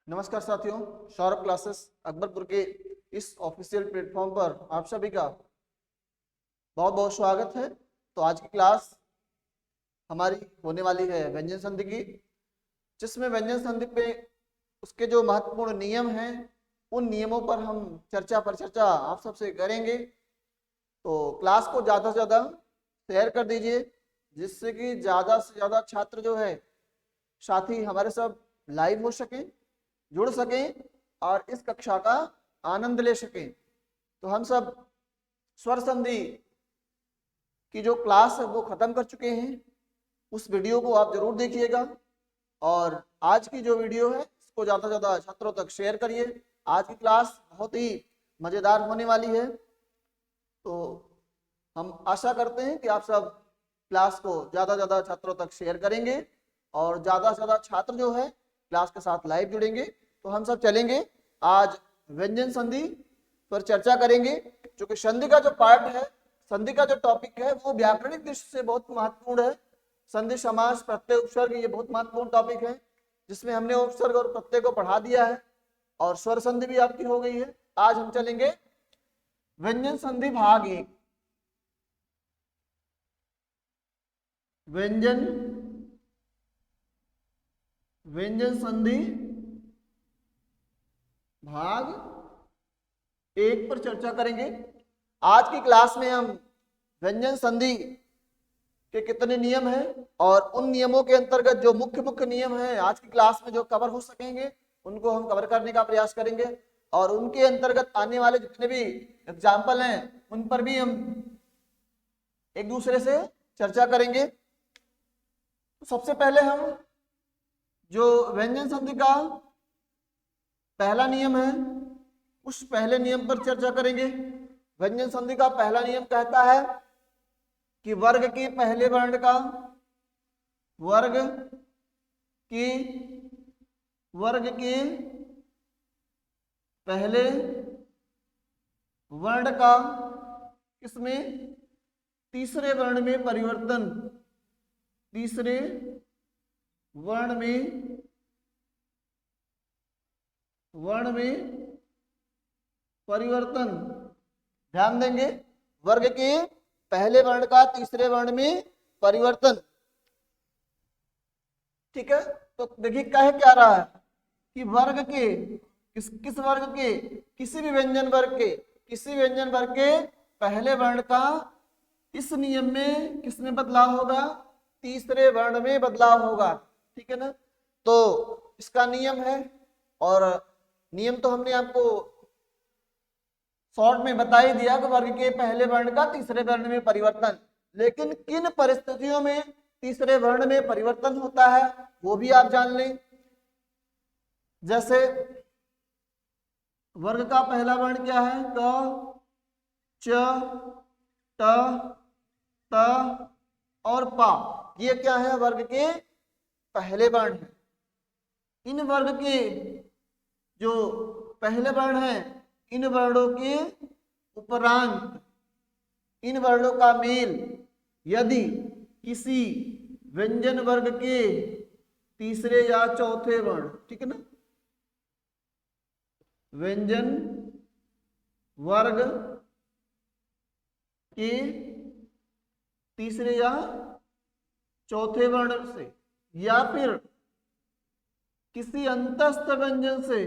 नमस्कार साथियों, सौरभ क्लासेस अकबरपुर के इस ऑफिशियल प्लेटफॉर्म पर आप सभी का बहुत बहुत स्वागत है। तो आज की क्लास हमारी होने वाली है व्यंजन संधि की, जिसमें व्यंजन संधि पे उसके जो महत्वपूर्ण नियम हैं उन नियमों पर हम चर्चा आप सबसे करेंगे। तो क्लास को ज़्यादा से ज़्यादा शेयर कर दीजिए, जिससे कि ज़्यादा से ज़्यादा छात्र जो है साथी हमारे सब लाइव हो सकें, जुड़ सकें और इस कक्षा का आनंद ले सकें। तो हम सब स्वर संधि की जो क्लास है वो खत्म कर चुके हैं। उस वीडियो को आप जरूर देखिएगा और आज की जो वीडियो है इसको ज़्यादा से ज़्यादा छात्रों तक शेयर करिए। आज की क्लास बहुत ही मज़ेदार होने वाली है। तो हम आशा करते हैं कि आप सब क्लास को ज़्यादा से ज़्यादा छात्रों तक शेयर करेंगे और ज़्यादा से ज़्यादा छात्र जो है क्लास के साथ लाइव जुड़ेंगे। तो हम सब चलेंगे, आज व्यंजन संधि पर चर्चा करेंगे, क्योंकि संधि का जो पार्ट है, संधि का जो टॉपिक है वो व्याकरणिक दृष्टि से बहुत महत्वपूर्ण है। संधि, समास, प्रत्यय, उपसर्ग ये बहुत महत्वपूर्ण टॉपिक है, जिसमें हमने उपसर्ग और प्रत्यय को पढ़ा दिया है और स्वर संधि भी आपकी हो गई है। आज हम चलेंगे व्यंजन संधि भाग 1, व्यंजन संधि भाग 1 पर चर्चा करेंगे। आज की क्लास में हम व्यंजन संधि के कितने नियम हैं और उन नियमों के अंतर्गत जो मुख्य मुख्य नियम हैं आज की क्लास में जो कवर हो सकेंगे उनको हम कवर करने का प्रयास करेंगे और उनके अंतर्गत आने वाले जितने भी एग्जाम्पल हैं उन पर भी हम एक दूसरे से चर्चा करेंगे। तो सबसे पहले हम जो व्यंजन संधि का पहला नियम है उस पहले नियम पर चर्चा करेंगे। व्यंजन संधि का पहला नियम कहता है कि वर्ग के पहले वर्ण का पहले वर्ण का किसमें तीसरे वर्ण में परिवर्तन, तीसरे वर्ण में परिवर्तन। ध्यान देंगे, वर्ग के पहले वर्ण का तीसरे वर्ण में परिवर्तन। ठीक है, तो देखिए कह क्या रहा है कि वर्ग के किस वर्ग के, किसी भी व्यंजन वर्ग के पहले वर्ण का इस नियम में किसमें बदलाव होगा, तीसरे वर्ण में बदलाव होगा। ठीक है ना, तो इसका नियम है और नियम तो हमने आपको शॉर्ट में बता ही दिया कि वर्ग के पहले वर्ण का तीसरे वर्ण में परिवर्तन। लेकिन किन परिस्थितियों में तीसरे वर्ण में परिवर्तन होता है वो भी आप जान लें। जैसे वर्ग का पहला वर्ण क्या है, क, च, ट, त और पा। ये क्या है, वर्ग के पहले वर्ण है। इन वर्ग के जो पहले वर्ण है, इन वर्णों के उपरांत इन वर्णों का मेल यदि किसी व्यंजन वर्ग के तीसरे या चौथे वर्ण, ठीक है ना, व्यंजन वर्ग के तीसरे या चौथे वर्ण से या फिर किसी अंतस्थ व्यंजन से,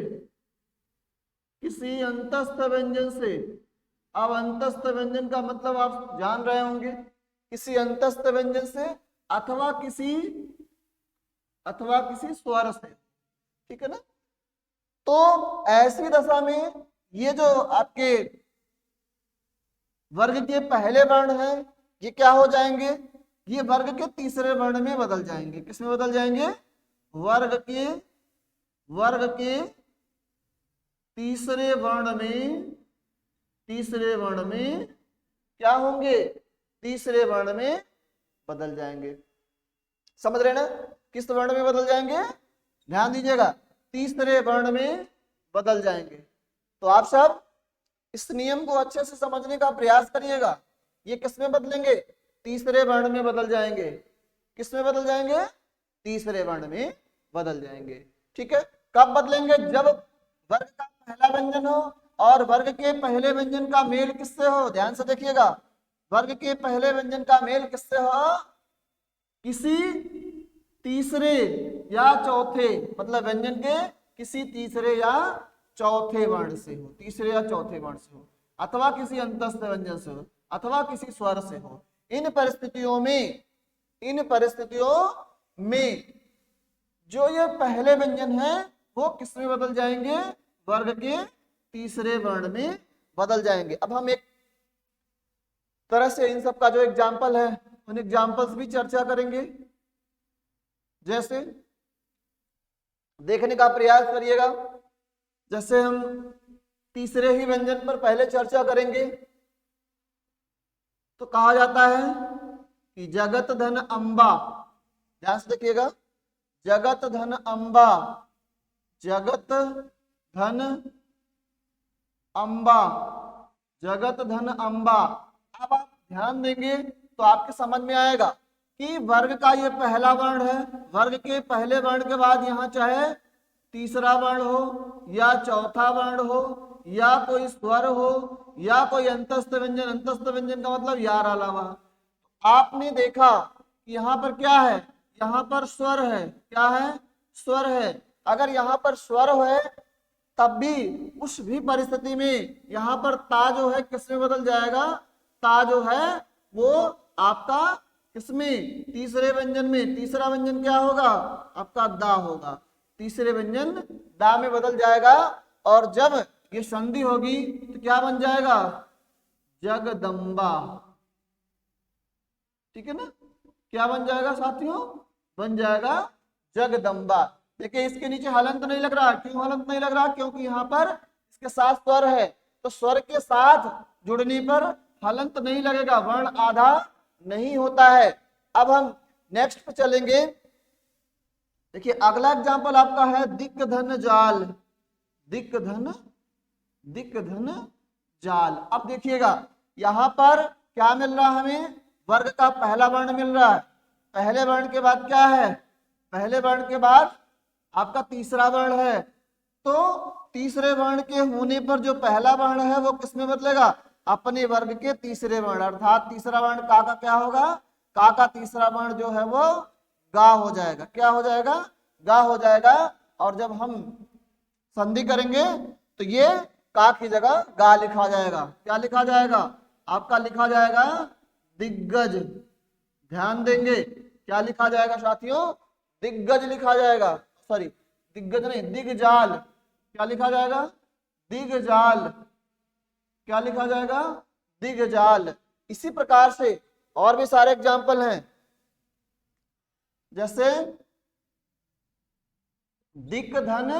अब अंतस्थ व्यंजन का मतलब आप जान रहे होंगे, किसी अंतस्थ व्यंजन से अथवा किसी स्वर से। ठीक है ना, तो ऐसी दशा में ये जो आपके वर्ग के पहले वर्ण हैं ये क्या हो जाएंगे, ये वर्ग के तीसरे वर्ण में बदल जाएंगे। किसमें बदल जाएंगे, वर्ग के तीसरे वर्ण में क्या होंगे, तीसरे वर्ण में बदल जाएंगे। समझ रहे ना, किस वर्ण में बदल जाएंगे, ध्यान दीजिएगा, तीसरे वर्ण में बदल जाएंगे। तो आप सब इस नियम को अच्छे से समझने का प्रयास करिएगा। ये किस में बदलेंगे, तीसरे वर्ण में बदल जाएंगे। किस में बदल जाएंगे, तीसरे वर्ण में बदल जाएंगे। ठीक है, कब बदलेंगे? जब वर्ग का पहला व्यंजन हो और वर्ग के पहले व्यंजन का मेल किससे हो, ध्यान से देखिएगा, वर्ग के पहले व्यंजन का मेल किससे हो? किसी तीसरे या चौथे, मतलब व्यंजन के किसी तीसरे या चौथे वर्ण से हो, तीसरे या चौथे वर्ण से हो, अथवा किसी अंतस्थ व्यंजन से हो, अथवा किसी स्वर से हो। इन परिस्थितियों में जो ये पहले व्यंजन है वो किस में बदल जाएंगे? वर्ग के तीसरे वर्ण में बदल जाएंगे। अब हम एक तरह से इन सब का जो एग्जाम्पल है उन एग्जाम्पल्स भी चर्चा करेंगे। जैसे देखने का प्रयास करिएगा, जैसे हम तीसरे ही व्यंजन पर पहले चर्चा करेंगे तो कहा जाता है कि जगत धन अम्बा, ध्यान से देखिएगा, जगत धन अम्बा, जगत धन अम्बा, जगत धन अम्बा। अब आप ध्यान देंगे तो आपके समझ में आएगा कि वर्ग का ये पहला वर्ण है, वर्ग के पहले वर्ण के बाद यहाँ चाहे तीसरा वर्ण हो या चौथा वर्ण हो या कोई स्वर हो या कोई अंतस्थ व्यंजन, अंतस्थ व्यंजन का मतलब यार अलावा, आपने देखा कि यहाँ पर क्या है? यहाँ पर स्वर है। क्या है? स्वर है। अगर यहाँ पर स्वर है तब भी उस भी परिस्थिति में यहाँ पर ता जो है किसमें बदल जाएगा? ता जो है वो आपका किसमें? तीसरे व्यंजन में। तीसरा व्यंजन क्या होगा? आपका दा होगा। तीसरे व्यंजन दा में बदल जाएगा और जब ये संधि होगी तो क्या बन जाएगा? जगदम्बा। ठीक है ना? क्या बन जाएगा साथियों? बन जाएगा जगदम्बा। देखिए इसके नीचे हलंत नहीं लग रहा। क्यों हलंत नहीं लग रहा? क्योंकि यहाँ पर इसके साथ स्वर है, तो स्वर के साथ जुड़ने पर हलंत नहीं लगेगा, वर्ण आधा नहीं होता है। अब हम नेक्स्ट पे चलेंगे। देखिए अगला एग्जांपल आपका है दिक् धन जाल, दिक् धन जाल। अब देखिएगा यहाँ पर क्या मिल रहा है हमें? वर्ग का पहला वर्ण मिल रहा है। पहले वर्ण के बाद क्या है? पहले वर्ण के बाद आपका तीसरा वर्ण है। तो तीसरे वर्ण के होने पर जो पहला वर्ण है वो किसमें बदलेगा? अपने वर्ग के तीसरे वर्ण, अर्थात तीसरा वर्ण का क्या होगा? का का तीसरा वर्ण जो है वो गा हो जाएगा। क्या हो जाएगा? गा हो जाएगा। और जब हम संधि करेंगे तो ये का की जगह गा लिखा जाएगा। क्या लिखा जाएगा? आपका लिखा जाएगा दिग्गज। ध्यान देंगे क्या लिखा जाएगा साथियों? दिग्गज लिखा जाएगा। सॉरी दिग्गज नहीं, दिग्जाल। क्या लिखा जाएगा? दिग्जाल। क्या लिखा जाएगा? दिग्जाल। इसी प्रकार से और भी सारे एग्जाम्पल हैं, जैसे दिक् धन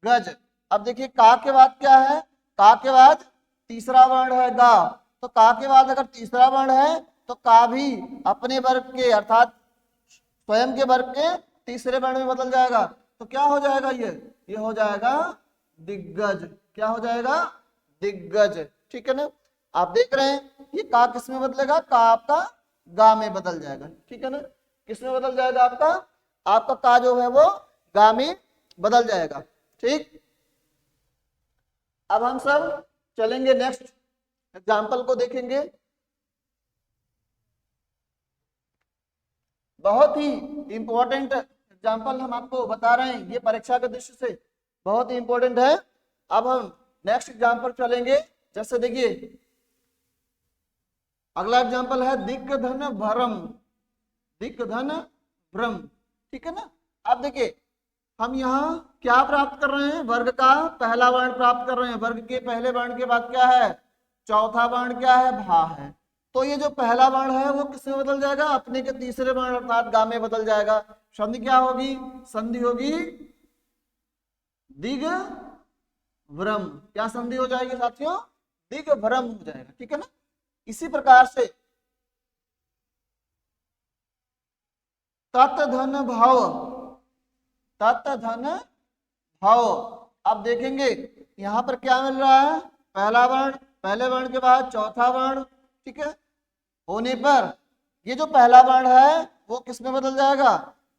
गज। अब देखिए का के बाद क्या है? का के बाद तीसरा वर्ण है गा, तो का के बाद अगर तीसरा वर्ण है तो का भी अपने वर्ग के अर्थात स्वयं के वर्ग के तीसरे वर्ण में बदल जाएगा। तो क्या हो जाएगा? ये हो जाएगा दिग्गज। क्या हो जाएगा? दिग्गज। ठीक है ना? आप देख रहे हैं ये का किस में बदलेगा? का आपका गा में बदल जाएगा। ठीक है ना? किस में बदल जाएगा? आपका का जो है वो गा में बदल जाएगा। ठीक, अब हम सब चलेंगे नेक्स्ट एग्जाम्पल को देखेंगे। बहुत ही इंपॉर्टेंट एग्जाम्पल हम आपको बता रहे हैं, ये परीक्षा के दृष्टि से बहुत ही इंपॉर्टेंट है। अब हम नेक्स्ट एग्जाम्पल चलेंगे। जैसे देखिए अगला एग्जाम्पल है दिक् धन भ्रम, दिक् धन भ्रम। ठीक है ना? अब देखिए हम यहाँ क्या प्राप्त कर रहे हैं? वर्ग का पहला वर्ण प्राप्त कर रहे हैं। वर्ग के पहले वर्ण के बाद क्या है? चौथा वर्ण क्या है? भा है। तो ये जो पहला वर्ण है वो किसमें बदल जाएगा? अपने के तीसरे वर्ण अर्थात गा में बदल जाएगा। संधि क्या होगी? संधि होगी दिग भ्रम। क्या संधि हो जाएगी साथियों? दिग भ्रम हो जाएगा। ठीक है ना? इसी प्रकार से तत् धन भाव, तत् धन भाव। अब देखेंगे यहाँ पर क्या मिल रहा है? पहला वर्ण, पहले वर्ण के बाद चौथा वर्ण। ठीक है? होने पर ये जो पहला वर्ण है वो किस में बदल जाएगा?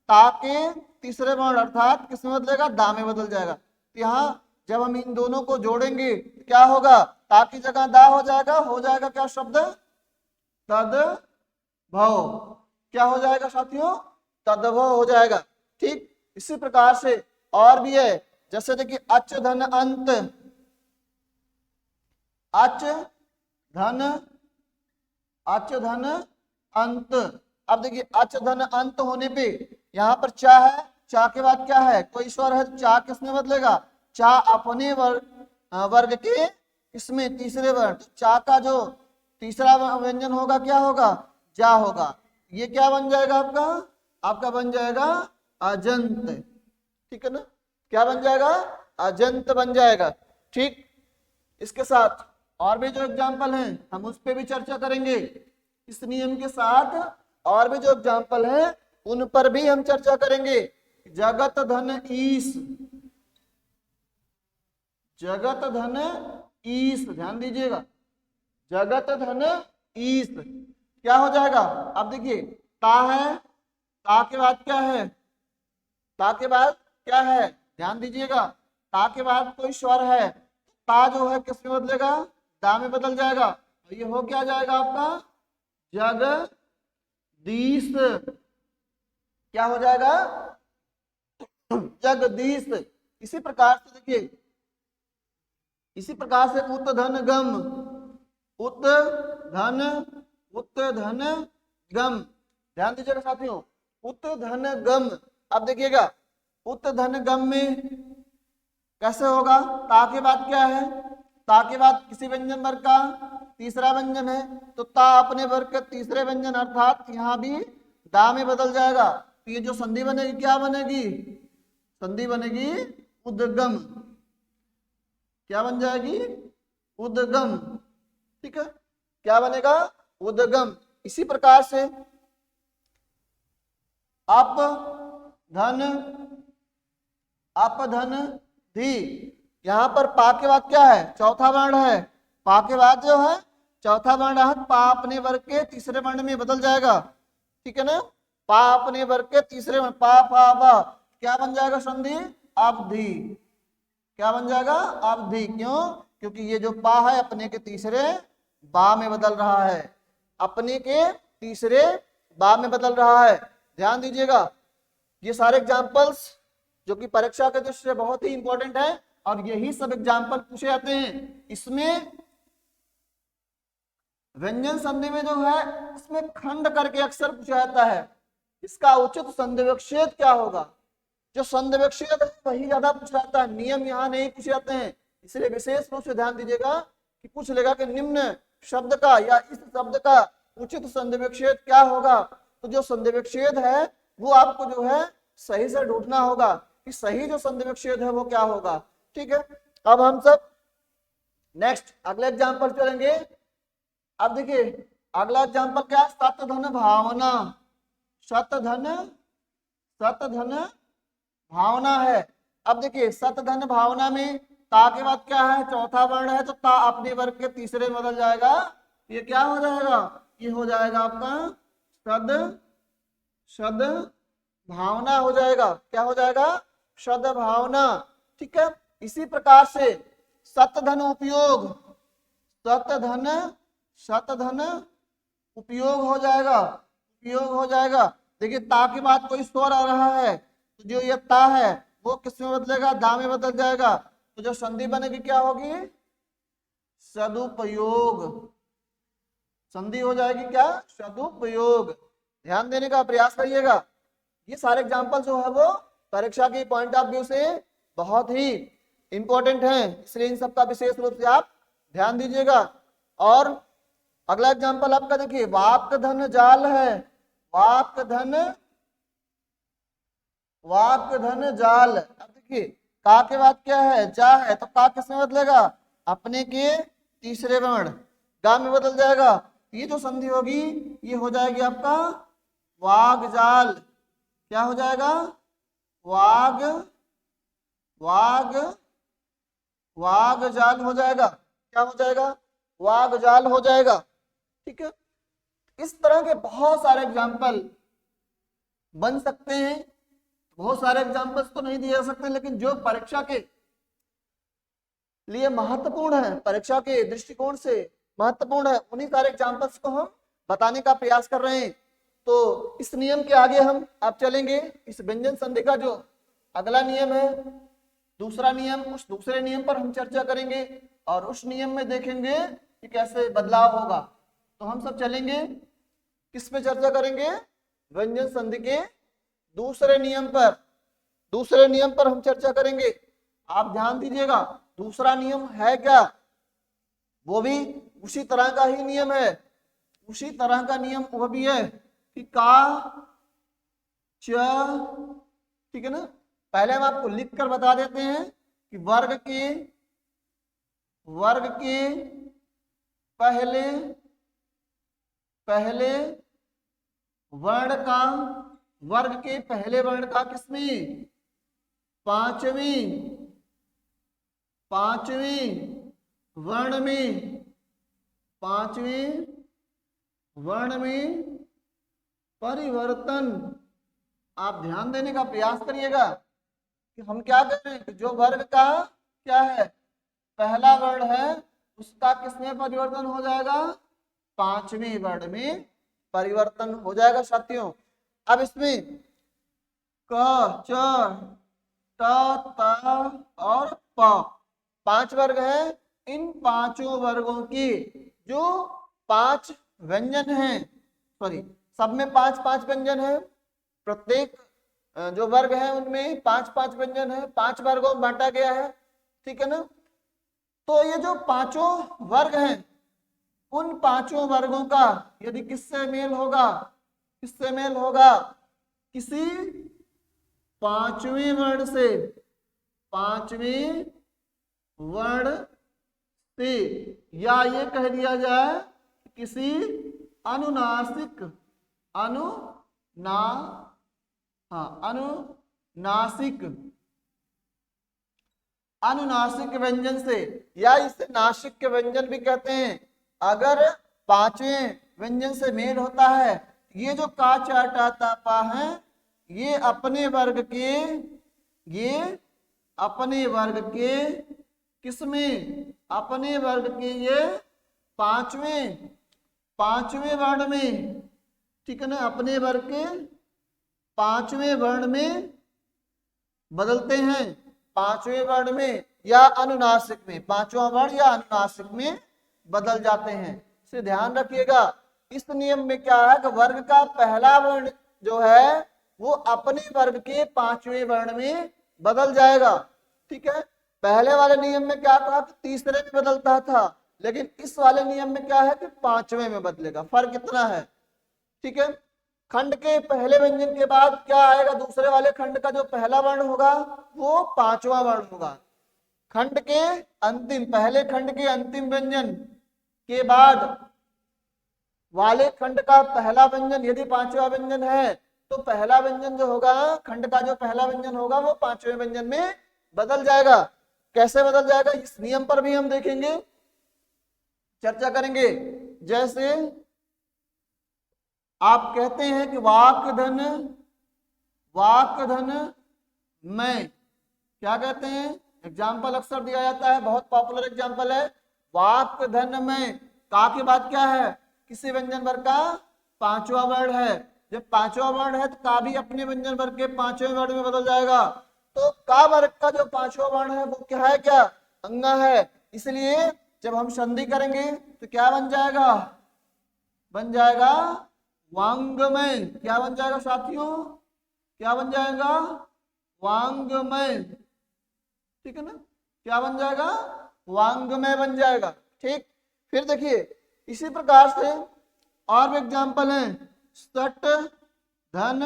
ता के तीसरे वर्ण अर्थात किसमें बदलेगा, दा में बदल जाएगा। तो यहाँ जब हम इन दोनों को जोड़ेंगे क्या होगा, ता की जगह दा हो जाएगा क्या शब्द, तद्भव। क्या हो जाएगा साथियों, तद्भव हो जाएगा। ठीक इसी प्रकार से और भी है, जैसे देखिए अच धन अंत, अच धन अंत। अब देखिए अच धन अंत होने पे यहाँ पर चा है, चा के बाद क्या है, कोई स्वर है, चा किसमें बदलेगा, चा अपने वर्ग के इसमें तीसरे वर्ण, तो चा का जो तीसरा व्यंजन होगा क्या होगा, जा होगा। ये क्या बन जाएगा आपका बन जाएगा अजंत। ठीक है ना, क्या बन जाएगा, अजंत बन जाएगा। ठीक, इसके साथ और भी जो एग्जाम्पल हैं हम उस पर भी चर्चा करेंगे। इस नियम के साथ और भी जो एग्जाम्पल हैं उन पर भी हम चर्चा करेंगे। जगत धन ईश, जगत धन ईश, ध्यान दीजिएगा, जगत धन ईश क्या हो जाएगा। अब देखिए ता है, ता के बाद क्या है, ता के बाद क्या है, ध्यान दीजिएगा, ता के बाद कोई स्वर है, ता जो है किस में बदलेगा, दा में बदल जाएगा। तो ये हो क्या जाएगा आपका जगदीश। क्या हो जाएगा, जगदीश। इसी प्रकार से देखिए, इसी प्रकार से उत धन गम, उत धन गम, ध्यान दीजिएगा साथियों, उत धन गम। अब देखिएगा उत धन गम में कैसे होगा, ता के बाद क्या है, ता के बाद किसी व्यंजन वर्ग का तीसरा व्यंजन है, तो ता अपने वर्ग के तीसरे व्यंजन अर्थात यहाँ भी दा में बदल जाएगा। तो ये जो संधि बनेगी क्या बनेगी, संधि बनेगी उद्गम। क्या बन जाएगी, उद्गम। ठीक है, क्या बनेगा, उद्गम। इसी प्रकार से अप धन धी, यहां पर पा के बाद क्या है, चौथा वर्ण है, पा के बाद जो है चौथा वर्ण है, पा अपने वर्ग के तीसरे वर्ण में बदल जाएगा। ठीक है ना, पा अपने वर्ग के तीसरे वर्ण, पा पा पा, क्या बन जाएगा संधि, अवधि। क्या बन जाएगा, अवधि। क्यों, क्योंकि ये जो पा है अपने के तीसरे बा में बदल रहा है, अपने के तीसरे बा में बदल रहा है। ध्यान दीजिएगा, ये सारे एग्जाम्पल्स जो कि परीक्षा के दृष्टि से बहुत ही इंपॉर्टेंट है और यही सब एग्जाम्पल पूछे जाते हैं। इसमें व्यंजन संधि में जो है इसमें खंड करके अक्सर पूछा जाता है, इसका उचित संधि विच्छेद क्या होगा। जो संधि विच्छेद है वही ज्यादा पूछा जाता है, नियम यहाँ नहीं पूछे जाते हैं। इसलिए विशेष रूप से ध्यान दीजिएगा कि पूछ लेगा कि निम्न शब्द का या इस शब्द का उचित संधि विच्छेद क्या होगा। तो जो संधि विच्छेद है वो आपको जो है सही से ढूंढना होगा कि सही जो संधि विच्छेद है वो क्या होगा। ठीक है, अब हम सब नेक्स्ट अगले एग्जाम्पल चलेंगे। अब देखिए अगला एग्जाम्पल क्या है, सत धन भावना। सत धन भावना है। अब देखिए सत धन भावना में ता के बाद क्या है, चौथा वर्ण है, तो ता अपने वर्ग के तीसरे में बदल जाएगा। ये क्या हो जाएगा, ये हो जाएगा आपका शद भावना हो जाएगा। क्या हो जाएगा, शद भावना। ठीक है, इसी प्रकार से सतधन उपयोग, सतधन उपयोग हो जाएगा, उपयोग हो जाएगा। देखिए ता के बाद कोई स्वर आ रहा है, तो जो ये ता है वो किस में बदलेगा, दा में बदल जाएगा। तो जो संधि बनेगी क्या होगी, सदुपयोग। संधि हो जाएगी क्या, सदुपयोग। ध्यान देने का प्रयास करिएगा। ये सारे एग्जाम्पल जो है वो परीक्षा के पॉइंट ऑफ व्यू से बहुत ही इंपॉर्टेंट हैं, इसलिए इन सबका विशेष रूप से आप ध्यान दीजिएगा। और अगला एग्जाम्पल आपका देखिए वाक धन जाल है। वाक धन जाल। अब देखिए का के बाद क्या है, जा है, तो का किस में बदलेगा, अपने के तीसरे वर्ण गा में बदल जाएगा। ये जो संधि होगी ये हो जाएगी आपका वाग जाल। क्या हो जाएगा, वाग जाल हो जाएगा। क्या हो जाएगा, वाग जाल हो जाएगा। ठीक है, इस तरह के बहुत सारे एग्जाम्पल बन सकते हैं। बहुत सारे एग्जाम्पल्स तो नहीं दिए जा सकते, लेकिन जो परीक्षा के लिए महत्वपूर्ण है, परीक्षा के दृष्टिकोण से महत्वपूर्ण है, उन्हीं सारे एग्जाम्पल्स को हम बताने का प्रयास कर रहे हैं। तो इस नियम के आगे हम अब चलेंगे। इस व्यंजन संधि का जो अगला नियम है, दूसरा नियम, उस दूसरे नियम पर हम चर्चा करेंगे और उस नियम में देखेंगे कि कैसे बदलाव होगा। तो हम सब चलेंगे, किस पे चर्चा करेंगे? व्यंजन संधि के दूसरे नियम पर। दूसरे नियम पर हम चर्चा करेंगे। आप ध्यान दीजिएगा, दूसरा नियम है क्या? वो भी उसी तरह का ही नियम है, उसी तरह का नियम वो भी है कि का च, ठीक है ना। पहले हम आपको लिख कर बता देते हैं कि वर्ग के पहले वर्ण का, वर्ग के पहले वर्ण का किसमें? पांचवें वर्ण में, पांचवें वर्ण में परिवर्तन। आप ध्यान देने का प्रयास करिएगा कि हम क्या कर रहे हैं कि जो वर्ग का क्या है, पहला वर्ण है, उसका किसमें परिवर्तन हो जाएगा? पांचवें वर्ण में परिवर्तन हो जाएगा साथियों। अब इसमें क, च, ट, त और प, 5 वर्ग है। इन पांचों वर्गों की जो 5 व्यंजन हैं, सॉरी सब में 5 व्यंजन है, प्रत्येक जो वर्ग है उनमें 5 व्यंजन है, 5 वर्गों में बांटा गया है, ठीक है ना। तो ये जो पांचों वर्ग हैं, उन पांचों वर्गों का यदि किससे मेल होगा? किससे मेल होगा? किसी पांचवें वर्ण से, पांचवें वर्ण से, या ये कह दिया जाए किसी अनुनासिक अनुनासिक व्यंजन से, या इसे नासिक के व्यंजन भी कहते हैं। अगर पांचवें व्यंजन से मेल होता है, ये जो का, चा, टा, ता, पा है, ये अपने वर्ग के किसमें? अपने वर्ग के ये पांचवें वर्ण में, ठीक है ना, अपने वर्ग के 5वें वर्ण में बदलते हैं, 5वें वर्ण में या अनुनासिक में, 5वां वर्ण या अनुनासिक में बदल जाते हैं। इसे ध्यान रखिएगा। इस नियम में क्या है कि वर्ग का पहला वर्ण जो है वो अपने वर्ग के 5वें वर्ण में बदल जाएगा, ठीक है। पहले वाले नियम में क्या था कि तीसरे में बदलता था, लेकिन इस वाले नियम में क्या है कि 5वें में बदलेगा। फर्क कितना है, ठीक है। खंड के पहले व्यंजन के बाद क्या आएगा? दूसरे वाले खंड का जो पहला वर्ण होगा वो 5वां वर्ण होगा। खंड के अंतिम, पहले खंड के अंतिम व्यंजन के बाद वाले खंड का पहला व्यंजन यदि 5वां व्यंजन है, तो पहला व्यंजन जो होगा, खंड का जो पहला व्यंजन होगा वो 5वें व्यंजन में बदल जाएगा। कैसे बदल जाएगा, इस नियम पर भी हम देखेंगे, चर्चा करेंगे। जैसे आप कहते हैं कि वाक धन मैं, क्या कहते हैं? एग्जाम्पल अक्सर दिया जाता है, बहुत पॉपुलर एग्जाम्पल है, वाक धन में। का के बाद क्या है? किसी व्यंजन वर्ग का 5वां वर्ण है। जब 5वां वर्ण है तो का भी अपने व्यंजन वर्ग के 5वें वर्ण में बदल जाएगा। तो का वर्ग का जो 5वां वर्ण है वो क्या है? क्या अंगा है। इसलिए जब हम संधि करेंगे तो क्या बन जाएगा? बन जाएगा वांग्मय। क्या बन जाएगा साथियों? क्या बन जाएगा? वांग्मय, ठीक है ना। क्या बन जाएगा? वांग्मय बन जाएगा, ठीक। फिर देखिए इसी प्रकार से और भी एग्जाम्पल है, सट धन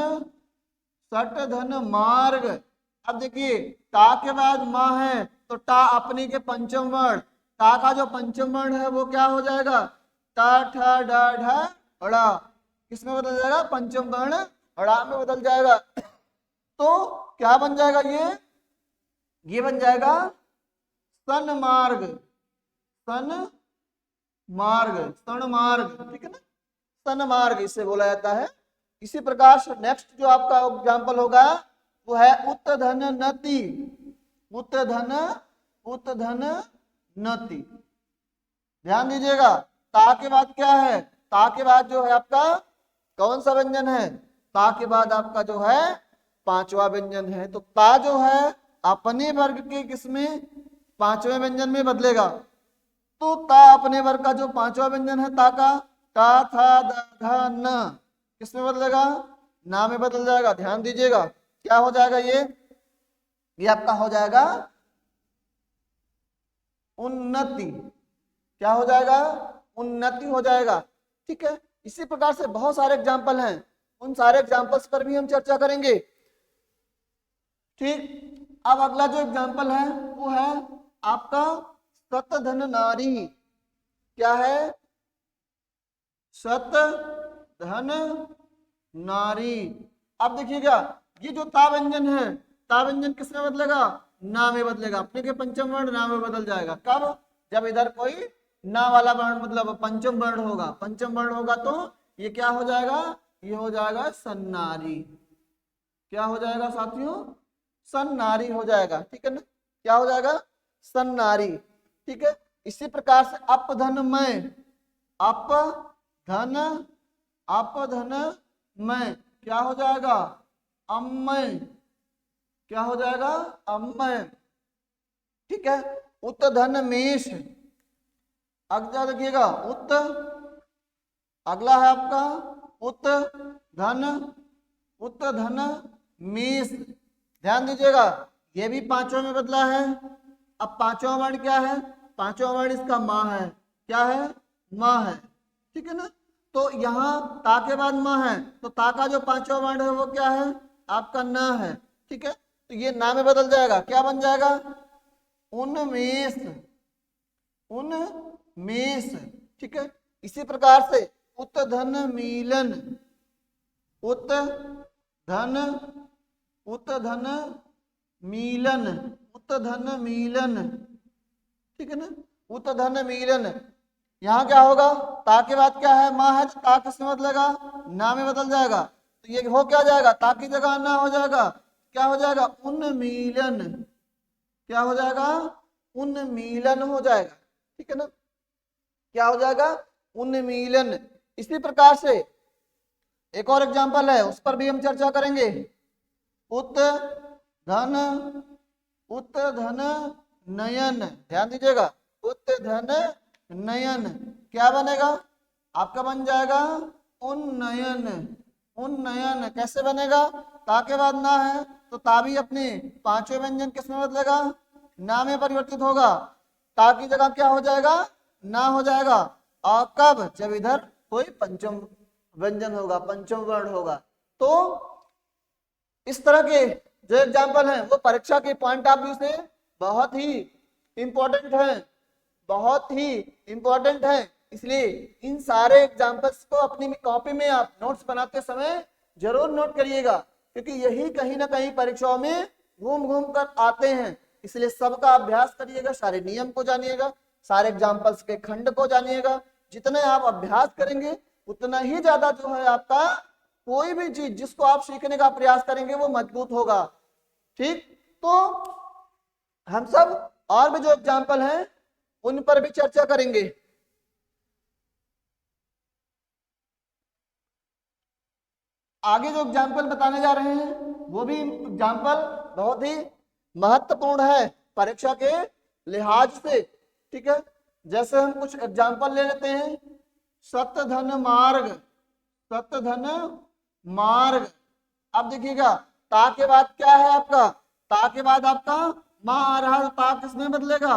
मार्ग। अब देखिए टा के बाद माँ है तो टा अपनी के पंचम वर्ण, टा का जो पंचम वर्ण है वो क्या हो जाएगा? टा ठा डा ढा अड़ा, किसमें बदल जाएगा? पंचम वर्ण अड़ा में बदल जाएगा। तो क्या बन जाएगा? ये बन जाएगा सन मार्ग, ठीक है ना, सन मार्ग इसे बोला जाता है। इसी प्रकार से नेक्स्ट जो आपका एग्जाम्पल होगा तो है उत धन नति, उत धन नति। ध्यान दीजिएगा, ता के बाद क्या है, ता के बाद जो है आपका कौन सा व्यंजन है, ता के बाद आपका जो है पांचवा व्यंजन है। तो ता जो है अपने वर्ग के किसमें, पांचवें व्यंजन में बदलेगा। तो ता अपने वर्ग का जो पांचवा व्यंजन है ता का, ता था द धा न, किसमें बदलेगा, ना में बदल जाएगा। ध्यान दीजिएगा क्या हो जाएगा, ये आपका हो जाएगा उन्नति। क्या हो जाएगा, उन्नति हो जाएगा। ठीक है, इसी प्रकार से बहुत सारे एग्जाम्पल हैं, उन सारे एग्जाम्पल्स पर भी हम चर्चा करेंगे। ठीक, अब अगला जो एग्जाम्पल है वो है आपका सत धन नारी। क्या है, सत धन नारी। अब देखिएगा ये जो ता व्यंजन है, ता व्यंजन किसमें बदलेगा, ना में बदलेगा। अपने के पंचम वर्ण ना में बदल जाएगा। कब, जब इधर कोई ना वाला वर्ण मतलब पंचम वर्ण होगा, पंचम वर्ण होगा तो ये क्या हो जाएगा, ये हो जाएगा सन्नारी। क्या हो जाएगा साथियों, सन्नारी हो जाएगा। ठीक है ना, क्या हो जाएगा, सन्नारी। ठीक है, इसी प्रकार से अपधनमय, अपधनमय क्या हो जाएगा, अम्मय। क्या हो जाएगा, अम्मय। ठीक है, उत्धनमेष। अगला देखिएगा उत, अगला है आपका उत्धनमेष। ध्यान दीजिएगा ये भी पांचों में बदला है। अब पांचवा वर्ण क्या है, पांचवा वर्ण इसका माँ है। क्या है, माँ है। ठीक है ना, तो यहाँ ता के बाद माँ है, तो ता का जो पांचवा वर्ण है वो क्या है, आपका न है। ठीक है, तो ये ना में बदल जाएगा। क्या बन जाएगा, उन्मेष, उन्मेष। ठीक है, इसी प्रकार से उत्धन मीलन, उत्धन मीलन, उत्धन मीलन। ठीक है ना, उत्धन मीलन। यहाँ क्या होगा, ता के बाद क्या है, माँ है, तो ता किसमें बदलेगा, ना में बदल जाएगा। तो ये हो क्या जाएगा, ता की जगह ना हो जाएगा। क्या हो जाएगा, उन्मीलन। क्या हो जाएगा, उन्मीलन हो जाएगा। ठीक है ना, क्या हो जाएगा, उन्मीलन। इसी प्रकार से एक और एग्जांपल है, उस पर भी हम चर्चा करेंगे। उत्धन नयन। ध्यान दीजिएगा, उत्धन नयन क्या बनेगा, आपका बन जाएगा उन्नयन। उन्नयन कैसे बनेगा, ता के बाद ना है, तो ता भी अपने पांचवें व्यंजन किसमें बदलेगा, ना में परिवर्तित होगा। ता की जगह क्या हो जाएगा, ना हो जाएगा। और कब, जब इधर कोई पंचम व्यंजन होगा, पंचम वर्ण होगा। तो इस तरह के जो एग्जाम्पल हैं वो परीक्षा के पॉइंट ऑफ व्यू से बहुत ही इंपॉर्टेंट है, बहुत ही इंपॉर्टेंट है। इसलिए इन सारे एग्जाम्पल्स को अपनी कॉपी में आप नोट्स बनाते समय जरूर नोट करिएगा, क्योंकि यही कहीं ना कहीं परीक्षाओं में घूम घूम कर आते हैं। इसलिए सबका अभ्यास करिएगा, सारे नियम को जानिएगा, सारे एग्जाम्पल्स के खंड को जानिएगा। जितने आप अभ्यास करेंगे उतना ही ज्यादा जो है आपका कोई भी चीज जिसको आप सीखने का प्रयास करेंगे वो मजबूत होगा। ठीक, तो हम सब और भी जो एग्जाम्पल हैं उन पर भी चर्चा करेंगे। आगे जो एग्जाम्पल बताने जा रहे हैं वो भी एग्जाम्पल बहुत ही महत्वपूर्ण है परीक्षा के लिहाज से। ठीक है, जैसे हम कुछ एग्जाम्पल ले लेते हैं। सतधन मार्ग, सतधन मार्ग। अब देखिएगा ता के बाद क्या है आपका, ता के बाद आपका माँ आ रहा है, ता किसमें बदलेगा,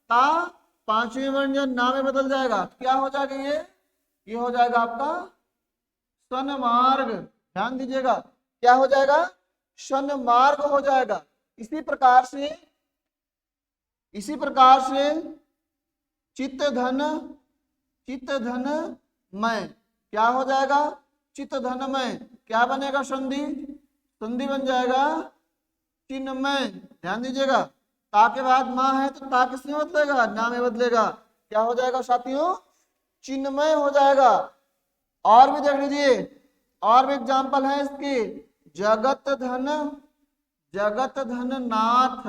ता पांचवें व्यंजन ना में बदल जाएगा। क्या हो जाएगा, ये हो जाएगा आपका सन्मार्ग। ध्यान दीजिएगा क्या हो जाएगा, सन्मार्ग हो जाएगा। इसी प्रकार से चित्तधन, चित्तधनमय क्या हो जाएगा, चित्तधनमय क्या बनेगा, संधि, संधि बन जाएगा चिन्मय। ध्यान दीजिएगा ता के बाद माँ है तो ता किसमें बदलेगा, ना में बदलेगा। क्या हो जाएगा साथियों, चिन्मय हो जाएगा। और भी देख लीजिए, और भी एग्जाम्पल है इसके। जगत धन जगत धन नाथ।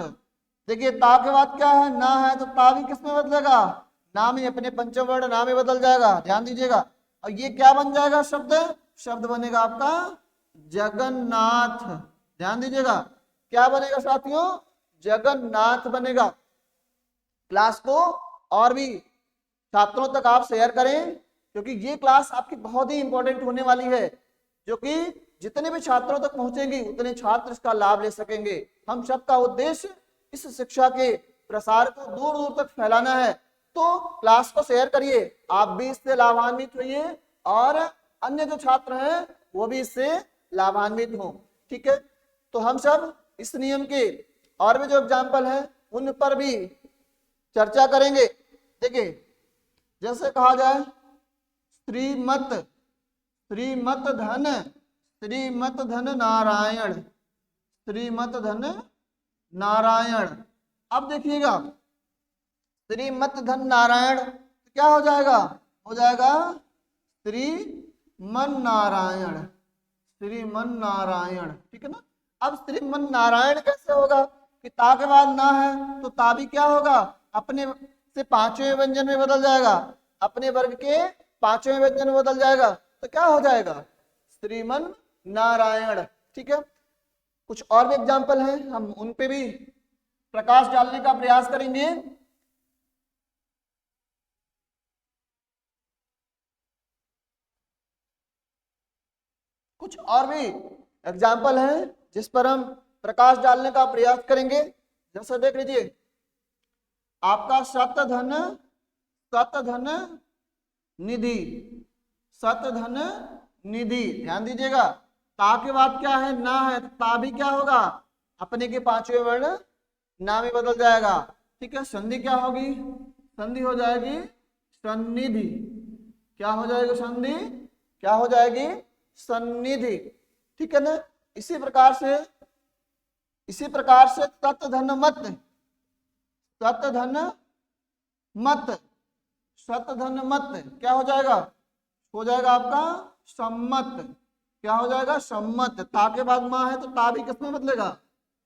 देखिए ता के बाद क्या है, ना है, तो ता भी किस में बदलेगा, ना में, अपने पंचम वर्ण ना में बदल जाएगा, ध्यान दीजिएगा। और ये क्या बन जाएगा, शब्द, शब्द बनेगा आपका जगन्नाथ। ध्यान दीजिएगा, क्या बनेगा साथियों, जगन्नाथ बनेगा। क्लास को और भी छात्रों तक आप शेयर करें, क्योंकि ये क्लास आपकी बहुत ही इंपॉर्टेंट होने वाली है, जो कि जितने भी छात्रों तक पहुंचेंगी उतने छात्र इसका लाभ ले सकेंगे। हम सबका उद्देश्य इस शिक्षा के प्रसार को दूर दूर तक फैलाना है। तो क्लास को शेयर करिए, आप भी इससे लाभान्वित होइए और अन्य जो छात्र हैं वो भी इससे लाभान्वित हों। ठीक है, तो हम सब इस नियम के और भी जो एग्जाम्पल है उन पर भी चर्चा करेंगे। देखिए जैसे कहा जाए श्रीमत, श्रीमत धन, श्रीमत धन नारायण, श्रीमत धन नारायण। अब देखिएगा श्रीमत धन नारायण क्या हो जाएगा, हो जाएगा श्रीमन नारायण, श्रीमन नारायण। ठीक है ना। अब श्रीमन नारायण कैसे होगा कि ता के बाद ना है तो ता भी क्या होगा, अपने से पांचवें व्यंजन में बदल जाएगा, अपने वर्ग के पांचवें व्यंजन में बदल जाएगा, तो क्या हो जाएगा श्रीमन नारायण। ठीक है, कुछ और भी एग्जाम्पल हैं, हम उन पे भी प्रकाश डालने का प्रयास करेंगे। कुछ और भी एग्जाम्पल हैं जिस पर हम प्रकाश डालने का प्रयास करेंगे। जैसे देख लीजिए आपका शतधन, शतधन निधि, शतधन निधि। ध्यान दीजिएगा ता के बाद क्या है, ना है, तो ता भी क्या होगा, अपने के पांचवें वर्ण ना में बदल जाएगा। ठीक है, संधि क्या होगी, संधि हो जाएगी सन्निधि। क्या हो जाएगी संधि, क्या हो जाएगी सन्निधि। ठीक है ना। इसी प्रकार से, इसी प्रकार से तत्धन मत, तत्धन मत, शतधन मत क्या हो जाएगा, हो जाएगा आपका सम्मत। क्या हो जाएगा, सम्मत। ता के बाद माँ है तो ता भी किसमें बदलेगा,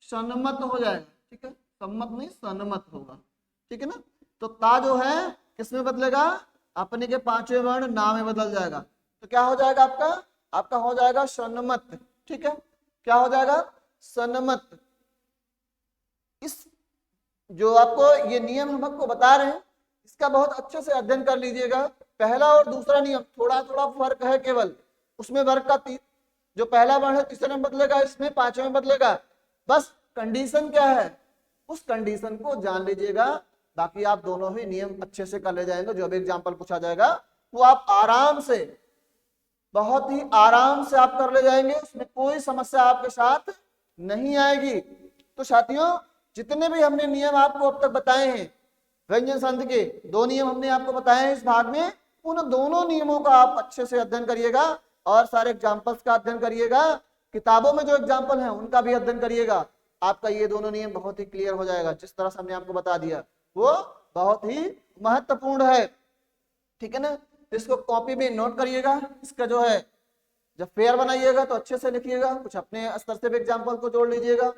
सन्मत हो जाएगा। ठीक है, सम्मत नहीं सन्मत होगा। ठीक है ना। तो ता जो है किसमें बदलेगा, अपने के पांचवें वर्ण ना में बदल जाएगा, तो क्या हो जाएगा आपका, आपका हो जाएगा सन्मत। ठीक है, क्या हो जाएगा सन्मत। इस जो आपको ये नियम हम आपको बता रहे हैं इसका बहुत अच्छे से अध्ययन कर लीजिएगा। पहला और दूसरा नियम थोड़ा थोड़ा फर्क है केवल, उसमें वर्ग का जो पहला वर्ण है तीसरे में बदलेगा, इसमें पांचवें में बदलेगा। बस कंडीशन क्या है, उस कंडीशन को जान लीजिएगा, बाकी आप दोनों ही नियम अच्छे से कर ले जाएंगे। जो भी एग्जाम्पल पूछा जाएगा वो आप आराम से, बहुत ही आराम से आप कर ले जाएंगे, उसमें कोई समस्या आपके साथ नहीं आएगी। तो साथियों जितने भी हमने नियम आपको अब तक बताए हैं, व्यंजन संधि के दो नियम हमने आपको बताए हैं इस भाग में, उन दोनों नियमों का आप अच्छे से अध्ययन करिएगा और सारे एग्जाम्पल्स का अध्ययन करिएगा। किताबों में जो एग्जाम्पल हैं उनका भी अध्ययन करिएगा। आपका ये दोनों नियम बहुत ही क्लियर हो जाएगा। जिस तरह से हमने आपको बता दिया वो बहुत ही महत्वपूर्ण है। ठीक है ना। इसको कॉपी में नोट करिएगा। इसका जो है जब फेयर बनाइएगा तो अच्छे से लिखिएगा, कुछ अपने स्तर से भी एग्जाम्पल को जोड़ लीजिएगा।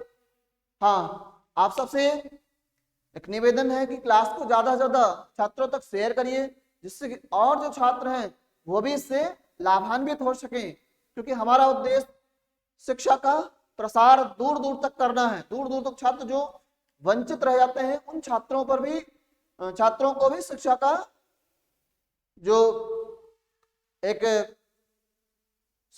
हाँ, आप सबसे एक निवेदन है कि क्लास को ज्यादा से ज्यादा छात्रों तक शेयर करिए, जिससे कि और जो छात्र हैं वो भी इससे लाभान्वित हो सकें, क्योंकि हमारा उद्देश्य शिक्षा का प्रसार दूर दूर तक करना है। दूर दूर तक छात्र जो वंचित रह जाते हैं उन छात्रों पर भी, छात्रों को भी शिक्षा का जो एक,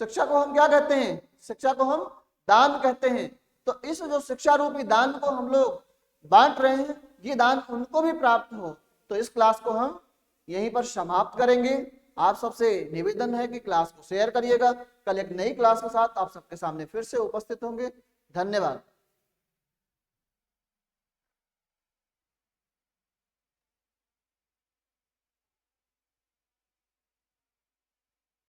शिक्षा को हम क्या कहते हैं, शिक्षा को हम दान कहते हैं। तो इस जो शिक्षा रूपी दान को हम लोग बांट रहे हैं, ये दान उनको भी प्राप्त हो। तो इस क्लास को हम यहीं पर समाप्त करेंगे। आप सबसे निवेदन है कि क्लास को शेयर करिएगा। कल एक नई क्लास के साथ आप सबके सामने फिर से उपस्थित होंगे। धन्यवाद।